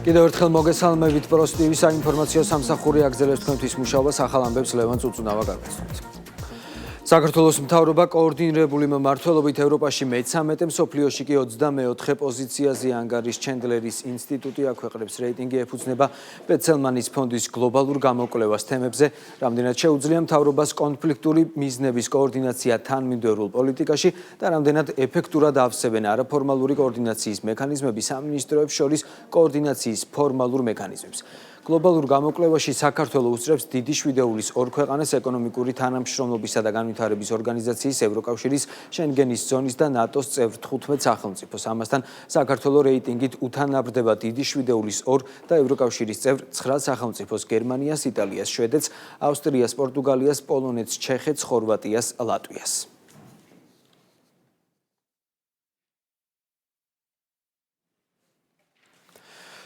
კიდევ ერთხელ მოგესალმებით პროს-ტივის საინფორმაციო სამსახური აგზელებს თქვენთვის მუშაობას ახალ ამბებს ლევან წუწუნავა გარკვევით. საქართველოს მთავრობა კოორდინირებული მმართველობით ევროპაში მე-13 მსოფლიოში კი 24 პოზიციაზე ანგარის ჩენდლერის ინსტიტუტი აქვეყნებს რეიტინგი ეფუძნება პეცელმანის ფონდის გლობალურ გამოკვლევას თემებზე, რამდენად შეუძლია მთავრობას კონფლიქტური მიზნების კოორდინაცია თანმიმდევრულ პოლიტიკაში და რამდენად ეფექტურად ავსებენ არაფორმალური კოორდინაციის მექანიზმები სამინისტროებს შორის კოორდინაციის ფორმალურ მექანიზმებს. გლობალურ გამოკვლევაში საქართველოს უსწრებს დიდი შვიდეულის ორ ქვეყანას ეკონომიკური თანამშრომლობისა და განვითარების ორგანიზაციის, ევროკავშირის, შენგენის ზონის და ნატოს წევრ 15 სახელმწიფოს. ამასთან საქართველოს რეიტინგით უთანაბრდება დიდი შვიდეულის ორ და ევროკავშირის წევრ 9 სახელმწიფოს გერმანიას, იტალიას, შვედეთს, ავსტრიას, პორტუგალიას, პოლონეთს, ჩეხეთს, ხორვატიას, ლატვიას.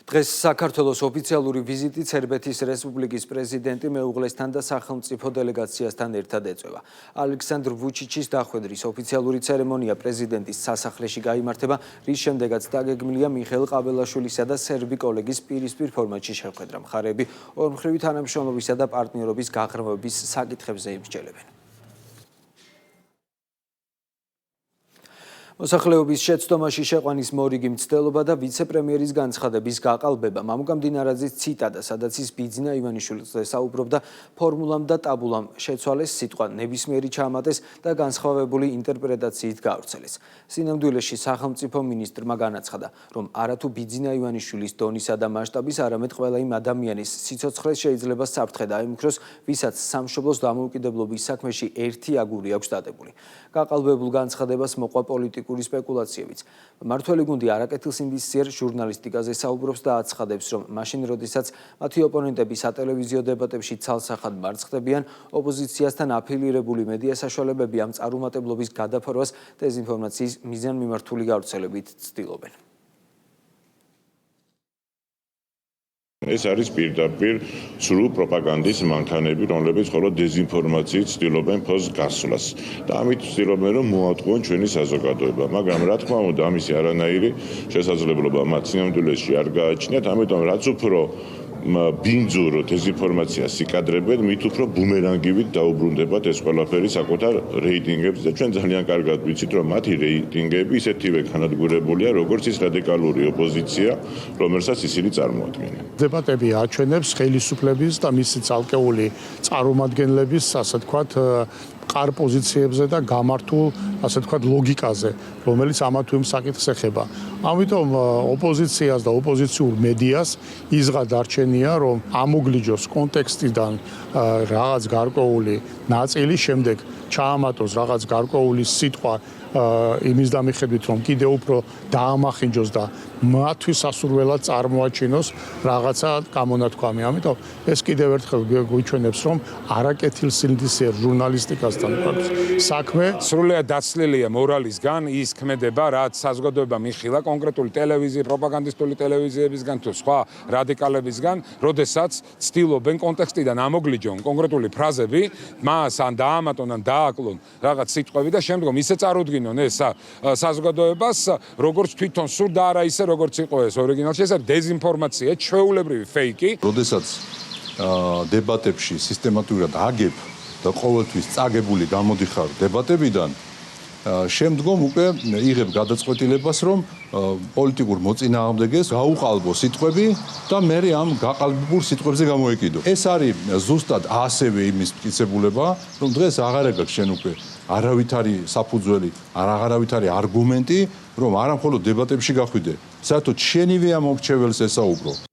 დღეს საქართველოს ოფიციალური ვიზიტით სერბეთის რესპუბლიკის პრეზიდენტი მეუღლესთან და სახელმწიფო დელეგაციასთან ერთად ეწევა. ალექსანდრ ვუჩიჩის დახვედრის ოფიციალური ცერემონია პრეზიდენტის სასახლეში გაიმართება, რის შემდეგაც დაგეგმილია მიხეილ ყაბელაშვილისა და სერბი კოლეგის პირისპირ ფორმატში შეხვედრა. მხარეები ორმხრივი თანამშრომლობისა და პარტნიორობის გაღრმავების საკითხებზე იბრძოლებენ. მოსახლეობის შეცდომაში შეყვანის მორიგი მცდელობა და ვიცე-პრემიერის განცხადების გაყალბება. მამუკა მდინარაძის ციტატა, სადაც ის ბიძინა ივანიშვილზე საუბრობდა, ფორმულამ და ტაბულამ შეცვალეს, სიტყვა ნებისმიერი ჩაამატეს და განსხვავებული ინტერპრეტაციით გაავრცელეს. სინამდვილეში სახელმწიფო მინისტრმა განაცხადა, რომ არათუ ბიძინა ივანიშვილის დონისა და მასშტაბის, არამედ ყველა იმ ადამიანის სიცოცხლეს შეიძლება საფრთხე დაემუქროს, ვისაც სამშობლოს დამოუკიდებლობის საქმეში ერთი აგური აქვს დადებული. გაყალბებულ განცხადებას მოყვა პოლიტიკური სპეკულაციებიც. მმართველი გუნდი არაკეთილსინდის სიერ ჟურნალისტიკაზე საუბრობს და აცხადებს, რომ მაშინ, როდესაც მათი ოპონენტები სატელევიზიო დებატებში ცალსახად მარცხდებიან, ოპოზიციასთან აფილირებული მედია საშუალებები ამ წარუმატებლობის გადაფარვას დეზინფორმაციის მიზანმიმართული გავრცელებით ცდილობენ. ეს არის პირდაპირ სრულ პროპაგანდის მანქანები, რომლებიც მხოლოდ დეზინფორმაციით ცდილობენ ფონს გასვლას და ამით ცდილობენ, რომ მოატყუონ ჩვენი საზოგადოება. მაგრამ რა თქმა უნდა, ამისი არანაირი შესაძლებლობა მათ სინამდვილეში არ გააჩნიათ, ამიტომ რაც უფრო ბინძურო დეზინფორმაციას იკადრებენ, მით უფრო ბუმერანგივით დაუბრუნდებათ ეს ყველაფერი საკუთარ რეიტინგებს და ჩვენ ძალიან კარგად ვიცით, რომ მათი რეიტინგები ისეთივე განადგურებულია, როგორც ის რადიკალური ოპოზიცია, რომელსაც ისინი წარმოადგენენ. დებატები აჩვენებს ხელისუფლების და მისი ცალკეული წარმომადგენლების, ასე ვთქვათ, მყარ პოზიციებზე და გამართულ, ასე ვთქვათ, ლოგიკაზე, რომელიც ამა თუ იმ საკითხს ეხება. ამიტომ ოპოზიციას და ოპოზიციურ მედიას იზღა დარჩენია, რომ ამოგლიჯოს კონტექსტიდან რაღაც გარკვეული ნაწილი, შემდეგ ჩაამატოს რაღაც გარკვეული სიტყვა იმის დამიხედვით, რომ კიდევ უფრო დაამახინჯოს და მათთვის სასურველად წარმოაჩინოს რაღაცა გამონათქვამი. ამიტომ ეს კიდევ ერთხელ გვიჩვენებს, რომ არაკეთილსინდისიერ ჟურნალისტიკასთან საქმე სრულიად დაცლილია მორალისგან, ის ქმედება, რაც საზოგადოება მიხილა კონკრეტული ტელევიზია, პროპაგანდისტული ტელევიზიებისგან თუ სხვა რადიკალებისგან, როდესაც ცდილობენ კონტექსტიდან ამოგლიჯონ კონკრეტული ფრაზები, მას ან დაამატონ ან დააკლონ რაღაც სიტყვები და შემდგომ ისე წარუდგინონ ეს საზოგადოებას, როგორც თვითონ სურდა, არა ისე როგორც იყო ეს ორიგინალში. ეს არის დეზინფორმაცია, ჩვეულებრივი ფეიკი. როდესაც დებატებში სისტემატურად აგებ და ყოველთვის წაგებული გამოდიხარ დებატებიდან, შემდგომ უკვე იღებ გადაწყვეტილებას, რომ პოლიტიკურ მოწინააღმდეგეს გაუყალბო სიტყვები და მე ამ გაყალბებულ სიტყვებზე გამოეკიდო. ეს არის ზუსტად ასევე იმის მტკიცებულება, რომ დღეს აღარ გაქვს შენ უკვე არავითარი საფუძველი, არავითარი არგუმენტი, რომ არა მხოლოდ დებატებში გახვიდე, საერთოდ შენივე ამ მომრჩეველს ესაუბრო.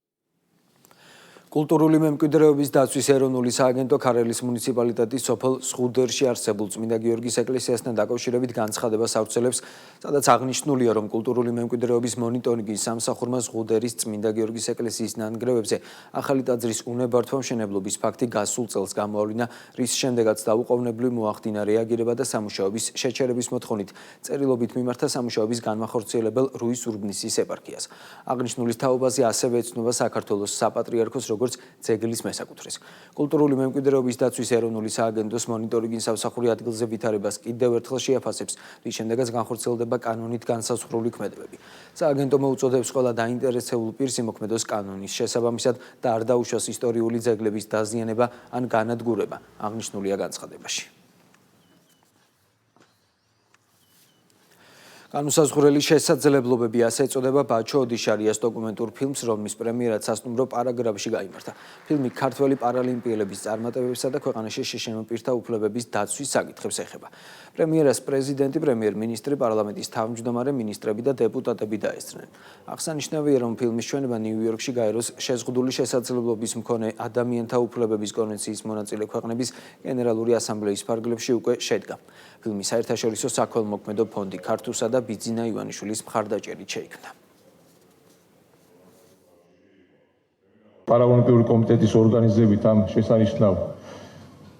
კულტურული მემკვიდრეობის დაცვის ეროვნული სააგენტო ქარელის მუნიციპალიტეტის სოფელ სხუდერში არსებულ წმინდა გიორგის ეკლესიასთან დაკავშირებით განცხადებას ავრცელებს, სადაც აღნიშნულია, რომ კულტურული მემკვიდრეობის მონიტორინგის სამსახურმა სხუდერის წმინდა გიორგის ეკლესიის ნანგრევებზე ახალი ტაძრის უნებართვა მშენებლობის ფაქტი გასულ წელს გამოავლინა, რის შემდეგაც დაუყოვნებლივ მოახდინა რეაგირება და სამუშაოების შეჩერების მოთხოვნით წერილობით მიმართა სამუშაოების განმახორციელებელ რუის ურბნისის ეპარქიას. აღნიშნულის თაობაზე ასევე ეცნობა საქართველოს საპატრიარქოს როგორც ძეგლის მესაკუთრეს. კულტურული მემკვიდრეობის დაცვის ეროვნული სააგენტოს მონიტორინგის სამსახური ადგილზე ვითარებას კიდევ ერთხელ შეაფასებს, რის შემდეგაც განხორციელდება კანონით განსაზღვრული ქმედებები. სააგენტო მოუწოდებს ყველა დაინტერესებულ პირს იმოქმედოს კანონის შესაბამისად და არ დაუშვას ისტორიული ძეგლების დაზიანება ან განადგურება, აღნიშნულია განცხადებაში. განუსაზღვრელი შესაძლებლობები ასე ეწოდება ბაჩო ოდიშარიას დოკუმენტურ ფილმს, რომლის პრემიერაც სასტუმრო პარაგრაფში გაიმართა. ფილმი ქართველი პარალიმპიელების წარმატებებისა და ქვეყანაში შეშინო პირთა უფლებების დაცვის საკითხებს ეხება. პრემიერას პრეზიდენტი, პრემიერ-მინისტრი, პარლამენტის თავმჯდომარე, მინისტრები და დეპუტატები დაესწრნენ. აღსანიშნავია, რომ ფილმის ჩვენება ნიუ-იორკში გაეროს შეზღუდული შესაძლებლობის მქონე ადამიანთა უფლებების კონვენციის მონაწილე ქვეყნების გენერალური ასამბლეის ფარგლებში უკვე შედგა. ფილმის საერთაშორისო საქველმოქმედო ფონდი ქართულსა და ბიძინა ივანიშვილის მხარდაჭერით შეიქმნა. პარალიმპიური კომიტეტის ორგანიზებით ამ შესანიშნავ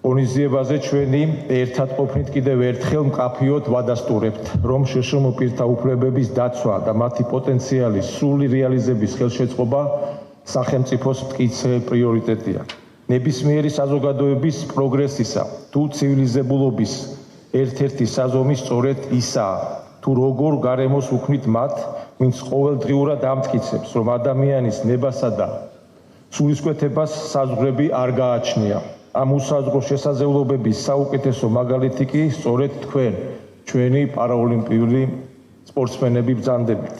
ღონისძიებაზე ჩვენი ერთად ყოფნით კიდევ ერთხელ მკაფიოდ ვადასტურებთ, რომ შეშინო პირთა უფლებების დაცვა და მათი პოტენციალის სრული რეალიზების ხელშეწყობა სახელმწიფოს მტკიცე პრიორიტეტია. ნებისმიერი საზოგადოების პროგრესისა თუ ცივილიზებულობის ერთ-ერთი საზომი სწორედ ისაა, თუ როგორ გარემოს უქმნით მათ, ვინც ყოველდღიურად ამტკიცებს, რომ ადამიანის ნებასა და სულისკვეთებას საზღვრები არ გააჩნია. ამ უსაზღვრო შესაძლებლობების საუკეთესო მაგალითი კი სწორედ თქვენ, ჩვენი პარაოლიმპიური სპორტსმენები ბრძანდებით.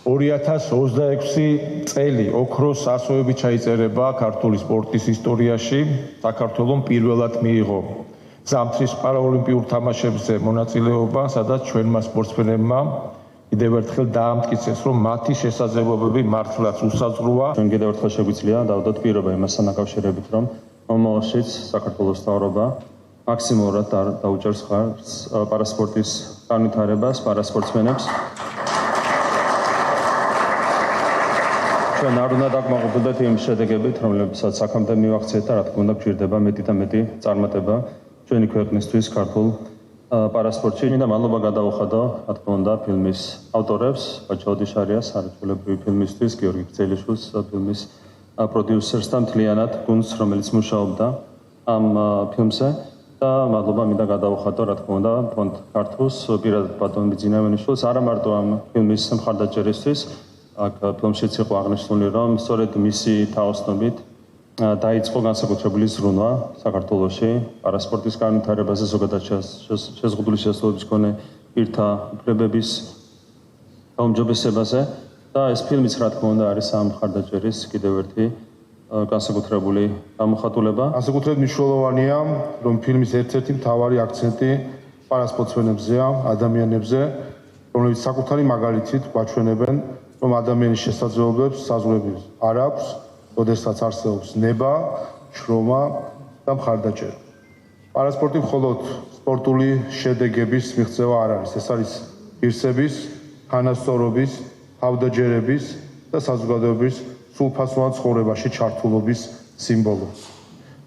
2026 წელი ოქროს ასოები ჩაიწერება ქართული სპორტის ისტორიაში, საქართველოს პირველად მიიღო ზამთრის პარაოლიმპიურ თამაშებზე მონაწილეობა, სადაც ჩვენმა სპორტსმენებმა კიდევ ერთხელ დაამტკიცეს, რომ მათი შესაძლებლობები მართლაც უსაზღვროა. ჩვენ კიდევ ერთხელ შეგვიძლია დავდოთ პირობა იმასთან დაკავშირებით, რომ მომავალშიც საქართველოს მთავრობა მაქსიმალურად დაუჭერს ხარჯს პარასპორტის განვითარებას, პარასპორტსმენებს. ჩვენ არ უნდა დაკმაყოფილდეთ იმ შედეგებით, რომლებსაც აქამდე მივახციეთ და რა თქმა უნდა გვჭირდება მეტი და მეტი წარმატება ჩვენი ქვეყნისთვის ქართულ პარასპორტში. მინდა მადლობა გადავუხადო, რა თქმა უნდა, ფილმის ავტორებს, ბაჩო ოდიშარიას, არაჩვეულებრივი ფილმისთვის, გიორგი გრძელიშვილს, ფილმის პროდიუსერს და მთლიანად გუნდს, რომელიც მუშაობდა ამ ფილმზე. და მადლობა მინდა გადავუხადო, რა თქმა უნდა, ფონდ ქართულს, პირადად ბატონ ბიძინა ივანიშვილს, არა მარტო ამ ფილმის მხარდაჭერისთვის, აქ ფილმშიც იყო აღნიშნული, რომ სწორედ მისი თაოსნობით დაიწყო განსაკუთრებული ზრუნვა საქართველოში პარასპორტის განვითარებაზე, ზოგადად შეზღუდული შესაძლებლობის მქონე პირთა უფლებების გაუმჯობესებაზე და ეს ფილმიც რა თქმა უნდა არის ამ მხარდაჭერის კიდევ ერთი განსაკუთრებული გამოხატულება. განსაკუთრებით მნიშვნელოვანია, რომ ფილმის ერთ-ერთი მთავარი აქცენტი პარასპორტსმენებზეა, ადამიანებზე, რომლებიც საკუთარი მაგალითით გვაჩვენებენ, რომ ადამიანის შესაძლებლობებს საზღვრები არ აქვს, როდესაც არსებობს ნება, შრომა და მხარდაჭერა. პარასპორტი მხოლოდ სპორტული შედეგების მიღწევა არ არის, ეს არის პირსების, თანასწორობის, თავდაჯერების და საზოგადოების სრულფასოვან ცხოვრებაში ჩართულობის სიმბოლო.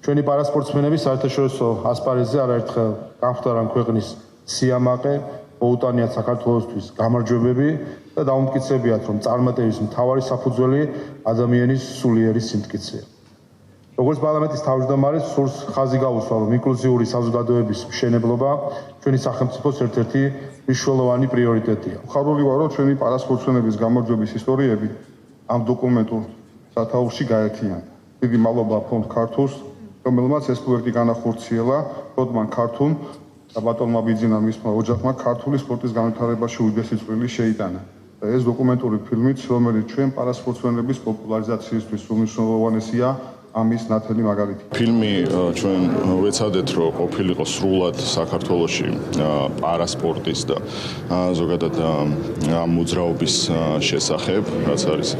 ჩვენი პარასპორტსმენები საერთაშორისო ასპარეზზე არაერთხელ გამხდარ ამ ქვეყნის სიამაყე, მოუტანიათ საქართველოსთვის გამარჯვებები და დაუმტკიცებიათ, რომ წარმატების მთავარი საფუძველი ადამიანის სულიერი სიმტკიცეა. როგორც პარლამენტის თავმჯდომარე, სურს ხაზი გაუსვა, რომ ინკლუზიური საზოგადოების მშენებლობა ჩვენი სახელმწიფოს ერთ-ერთი მნიშვნელოვანი პრიორიტეტია. ხარული ვარო ჩვენი პარასპორტსმენების გამარჯვების ისტორიები ამ დოკუმენტურ სათაურში გაერთიანდა. დიდი მადლობა ფონდ ქართულს, რომელმაც ეს პროექტი განახორციელა, ფონდმა ქართულ და ბატონმა ბიძინა მისმა ოჯახმა ქართული სპორტის განვითარებაში უდიდესი წვლილი შეიტანა. და ეს დოკუმენტური ფილმიც, რომელიც ჩვენ პარასპორტსმენების პოპულარიზაციისთვის უმნიშვნელოვანესია, ამის ნათელი მაგალითი. ფილმი ჩვენ ვეცადეთ, რომ ყოფილიყო სრულად საქართველოში პარასპორტის და ზოგადად ამ მოძრაობის შესახებ, რაც არის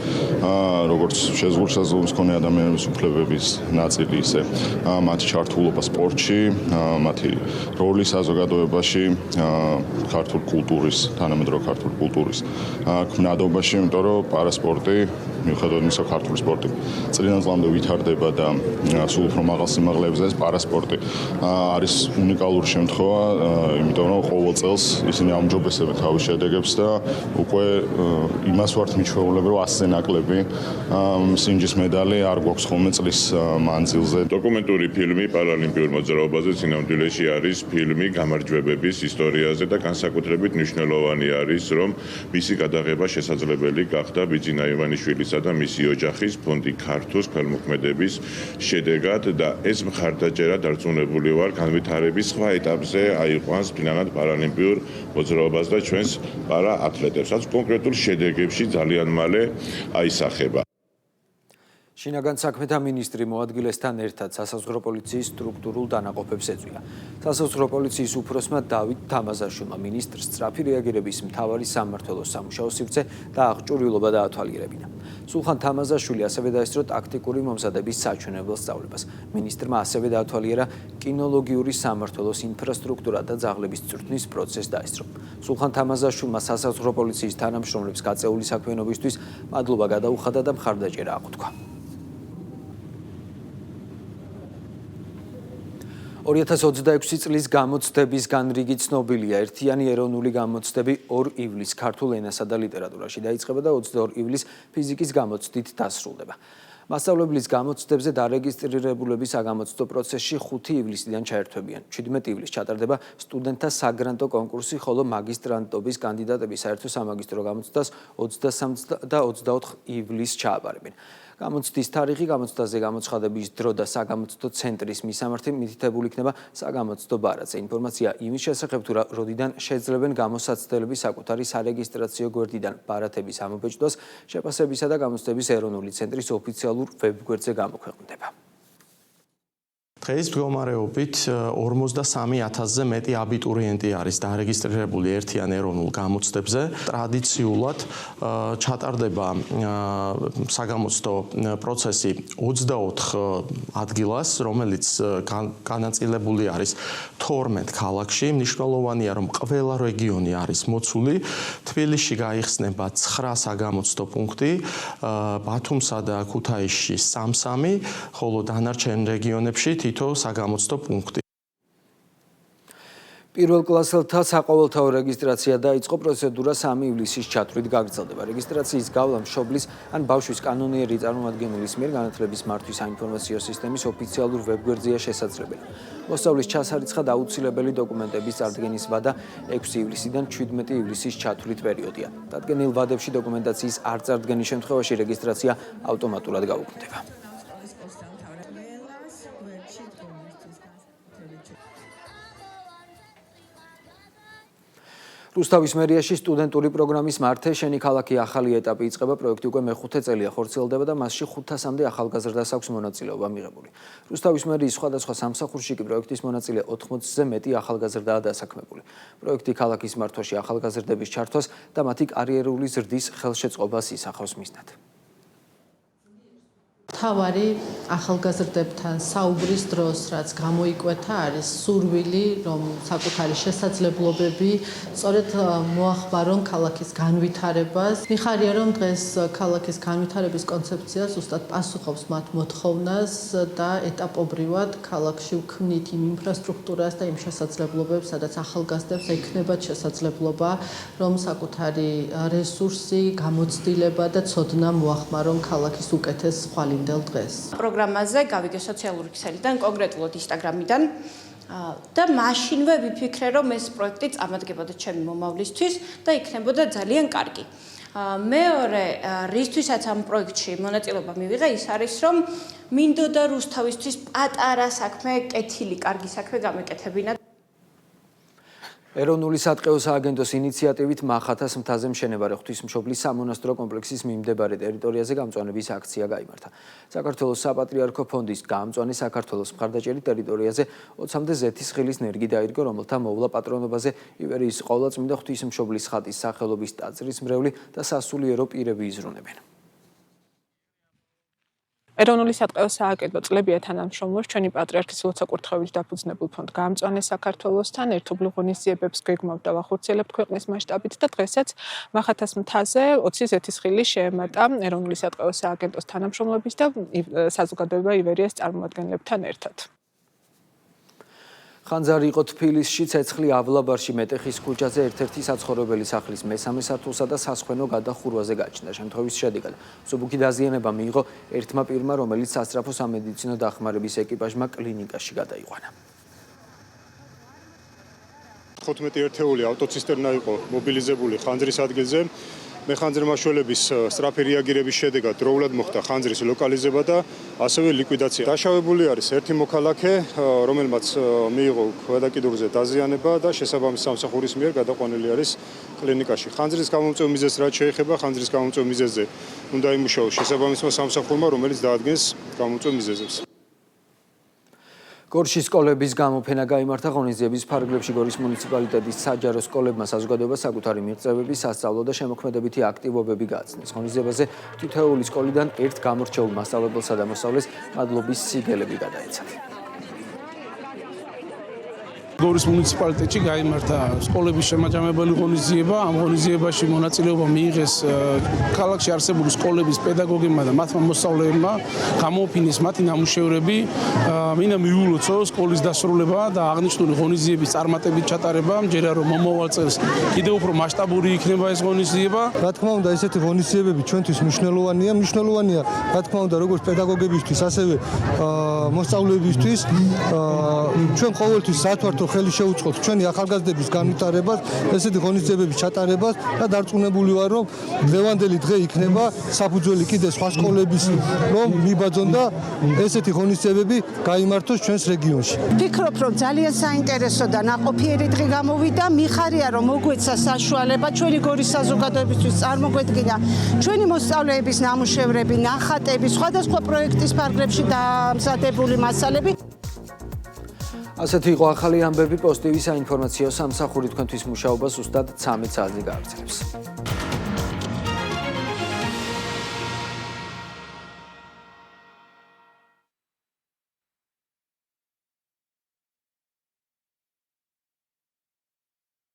როგორც შეზღუდული საზოგადოების მქონე ადამიანების უფლებების ნაწილი, ისე მათი ჩართულობა სპორტში, მათი როლი საზოგადოებაში, ქართული კულტურის, თანამედროვე ქართული კულტურის ქმნადობაში, იმიტომ რომ პარასპორტი, მიუხედავად იმისა, ქართული სპორტი წლიდან წლამდე ვითარდება ძლიერდება და სულ უფრო მაღალ სიმაღლეებზე ეს პარასპორტი არის უნიკალური შემთხვევა, იმიტომ რომ ყოველ წელს ისინი აუმჯობესებენ თავის შედეგებს და უკვე იმას ვართ მიჩვეულები, რომ 100-ზე ნაკლები სინჯის მედალი არ გვაქვს ხოლმე წლის მანძილზე. დოკუმენტური ფილმი პარალიმპიურ მოძრაობაზე სინამდვილეში არის ფილმი გამარჯვებების ისტორიაზე და განსაკუთრებით მნიშვნელოვანი არის, რომ მისი გადაღება შესაძლებელი გახდა ბიძინა ივანიშვილისა და მისი ოჯახის ფონდი ქართუს ქველმოქმედების შედეგად და ეს მხარდაჭერა დარწმუნებული ვარ განვითარების სხვა ეტაპზე აიყვანს ფინალურად პარალიმპიურ მოძრაობას და ჩვენს პარაათლეტებს, რაც კონკრეტულ შედეგებში ძალიან მალე აისახება. შინაგან საქმეთა მინისტრი მოადგილესთან ერთად სასაზღვრო პოლიციის სტრუქტურულ დანაყოფებს ეწვია. სასაზღვრო პოლიციის უფროსმა დავით თამაზაშვილმა მინისტრს სწრაფი რეაგირების მთავარი სამმართველოს სამუშაო სივრცე და აღჭურვილობა დაათვალიერებინა. სულხან თამაზაშვილი ასევე დაესწრო ტაქტიკური მომზადების საჩვენებელ სწავლებას. მინისტრმა ასევე დაათვალიერა კინოლოგიური სამმართველოს ინფრასტრუქტურა და ძაღლების წვრთნის პროცესს დაესწრო. სულხან თამაზაშვილმა სასაზღვრო პოლიციის თანამშრომლებს გაწეული საქმიანობისთვის მადლობა გადაუხადა და მხარდაჭერა აღუთქვა. 2026 წლის გამოცდებისგან რიგი ცნობილია. ერთიანი ეროვნული გამოცდები 2 ივლისს ქართულ ენასა და ლიტერატურაში დაიწყება და 22 ივლისს ფიზიკის გამოცდით დასრულდება. მასწავლებლის გამოცდებზე დარეგისტრირებულები საგამოცდო პროცესში 5 ივლისიდან ჩაერთვებიან. 17 ივლისს ჩატარდება სტუდენტთა საგრანტო კონკურსი, ხოლო მაგისტრანტობის კანდიდატები საერთო სამაგისტრო გამოცდას 23 და 24 ივლისს ჩააბარებენ. გამოცდის თარიღი, გამოცდაზე გამოცხადების დრო და საგამოცდო ცენტრის მისამართი მითითებული იქნება საგამოცდო ბარათზე. ინფორმაცია იმის შესახებ, თუ როდიდან შეძლებენ გამოსაცდელები საკუთარი სარეგისტრაციო გვერდიდან ბარათების ამობეჭდვას, შეფასებისა და გამოცდების ეროვნული ცენტრის ოფიციალურ ვებგვერდზე გამოქვეყნდება. დღეს მდგომარეობით 53,000-ზე მეტი აბიტურიენტი არის დარეგისტრირებული ერთიან ეროვნულ გამოცდებზე. ტრადიციულად ჩატარდება საგამოცდო პროცესი 24 ადგილას, რომელიც განაწილებული არის 12 ქალაქში. მნიშვნელოვანია, რომ ყველა რეგიონი არის მოცული. თბილისში გაიხსნება 9 საგამოცდო პუნქტი, ბათუმსა და ქუთაისში 3, ხოლო დანარჩენ რეგიონებში თითო საგამოცდო პუნქტი. პირველ კლასელთა საყოველთაო რეგისტრაცია დაიწყო, პროცედურა 3 ივლისის ჩათვლით გაგრძელდება. რეგისტრაციის გავლა მშობლის ან ბავშვის კანონიერი წარმომადგენლის მიერ განათლების მართვის საინფორმაციო სისტემის ოფიციალურ ვებგვერდზეა შესაძლებელი. მოსწავლის ჩასარიცხად აუცილებელი დოკუმენტების წარდგენის ვადა 6 ივლისიდან 17 ივლისის ჩათვლით პერიოდია. დადგენილ ვადებში დოკუმენტაციის არ წარდგენის შემთხვევაში რეგისტრაცია ავტომატურად გაუქმდება. რუსთავის მერიაში სტუდენტური პროგრამის მართე შენი ქალაქი ახალი ეტაპი იწყება. პროექტი უკვე მე-5 წელია ხორციელდება და მასში 500-მდე ახალგაზრდას აქვს მონაწილეობა მიღებული. რუსთავის მერიის სხვადასხვა სამსახურში კი პროექტის მონაწილე 80-ზე მეტი ახალგაზრდაა დასაქმებული. პროექტი ქალაქის მართვაში ახალგაზრდების ჩართვას და მათი კარიერული ზრდის ხელშეწყობას ისახავს მიზნად. თავარი ახალგაზრდებთან საუბრის დროს, რაც გამოიკვეთა, არის სურვილი, რომ საკუთარი შესაძლებლობები სწორედ მოახმარონ ქალაქის განვითარებას. მიხარია, რომ დღეს ქალაქის განვითარების კონცეფცია ზუსტად პასუხობს მათ მოთხოვნას და ეტაპობრივად ქალაქში ვქმნით იმ ინფრასტრუქტურას და იმ შესაძლებლობებს, სადაც ახალგაზრდებს ექნებათ შესაძლებლობა, რომ საკუთარი რესურსი, გამოცდილება და ცოდნა მოახმარონ ქალაქის უკეთეს ხვალინდელ დღეს. პროგრამაზე გავიგე სოციალური ქსელიდან, კონკრეტულად ინსტაგრამიდან და მაშინვე ვიფიქრე, რომ ეს პროექტი წამოდგებოდა ჩემი მომავლისთვის და იქნებოდა ძალიან კარგი. მეორე, რისთვისაც ამ პროექტში მონაწილეობა მივიღე, ის არის, რომ მინდოდა რუსთავისთვის პატარა საქმე, კეთილი, კარგი საქმე გამეკეთებინა. ეროვნული სატყეო სააგენტოს ინიციატივით მახათას მთაზე მშენებარე ღვთისმშობლის სამონასტრო კომპლექსის მიმდებარე ტერიტორიაზე გამწვანების აქცია გაიმართა. საქართველოს საპატრიარქო ფონდის გამწვანე საქართველოს მხარდაჭერით ტერიტორიაზე 20-მდე ზეთისხილის ნერგი დაირგო, რომელთა მოვლა პატრონობაზე ივერიის ყოვლადწმინდა ღვთისმშობლის ხატის სახელობის ტაძრის მრევლი და სასულიერო პირები იზრუნებენ. ეროვნული სატყეო სააგენტო წლებია თანამშრომლობს ჩვენი პატრიარქის ლოცვა-კურთხევით დაფუძნებულ ფონდ „გამწვანე საქართველოსთან“ ერთობლივ ღონისძიებებს გეგმავთ და ვახორციელებთ ქვეყნის მასშტაბით და დღესაც მახათას მთაზე 20 ზეთისხილი შეემატა ეროვნული სატყეო სააგენტოს თანამშრომლების და საზოგადოება ივერიას წარმომადგენლებთან ერთად. ხანძარი იყო თბილისში ცეცხლი ავლაბარში მეტეხის ქუჩაზე ერთ-ერთი საცხოვრებელი სახლის მესამე სართულსა და სასხვენო გადახურვაზე გაჩნდა. შემთხვევის შედეგად მსუბუქი დაზიანება მიიღო ერთმა პირმა, რომელიც სასწრაფო სამედიცინო დახმარების ეკიპაჟმა კლინიკაში გადაიყვანა. 15 ერთეული ავტოცისტერნა იყო მობილიზებული ხანძრის ადგილზე. მეხანძრმაშველების სწრაფი რეაგირების შედეგად დროულად მოხდა ხანძრის ლოკალიზება და ასევე ლიკვიდაცია. დაშავებული არის ერთი მოქალაქე, რომელმაც მიიღო ქვედაკიდურზე დაზიანება და შესაბამის სამსახურის მიერ გადაყვანილი არის კლინიკაში. ხანძრის გამომწვევ მიზეზს რაც შეეხება, ხანძრის გამომწვევ მიზეზზე უნდა იმუშაოს შესაბამისმა სამსახურმა, რომელიც დაადგენს გამომწვევ მიზეზებს. გორში სკოლების გამოფენა გაიმართა ღონისძიების ფარგლებში. გორის მუნიციპალიტეტის საჯარო სკოლებმა საზოგადოებას საკუთარი მიღწევები, სასწავლო და შემოქმედებითი აქტივობები გააცნეს. ღონისძიებაზე თითოეული სკოლიდან ერთ გამორჩეულ მასწავლებელსა და მოსწავლეს მადლობის სიგელები გადაეცათ. გორის მუნიციპალიტეტში გაიმართა სკოლების შემაჯამებელი ღონისძიება. ამ ღონისძიებაში მონაწილეობა მიიღეს ქალაქში არსებული სკოლების პედაგოგებმა და მათმა მოსწავლეებმა. გამოუფინეს მათი ნამუშევრები. მინდა მივულოცო სკოლის დასრულება და აღნიშნული ღონისძიების წარმატებით ჩატარება. მჯერა რომ მომავალ წელს კიდევ უფრო მასშტაბური იქნება ეს ღონისძიება. რა თქმა უნდა, ესეთი ღონისძიებები ჩვენთვის მნიშვნელოვანია. მნიშვნელოვანია, რა თქმა უნდა, როგორც პედაგოგებისთვის, ასევე მოსწავლეებისთვის. ჩვენ ყოველთვის საერთო ხელი შეუწყოთ ჩვენი ახალგაზრდების განვითარებას, ესეთი ღონისძიებების ჩატარებას და დარწმუნებული ვარ, რომ დღევანდელი დღე იქნება საფუძველი კიდე სხვა სკოლების, რომ მიბაძონ და ესეთი ღონისძიებები გაიმართოს ჩვენს რეგიონში. ვფიქრობ, რომ ძალიან საინტერესო და ნაყოფიერი დღე გამოვიდა. მიხარია, რომ მოგვეცა საშუალება ჩვენი გორის საზოგადოებისთვის წარმოგვედგინა ჩვენი მოსწავლეების ნამუშევრები, ნახატები, სხვადასხვა პროექტის ფარგლებში დამზადებული მასალები. ასეთი იყო ახალი ამბები. პოზიტივის საინფორმაციო სამსახური თქვენთვის მუშაობას ზუსტად 13 საათზე გააგრძელებს.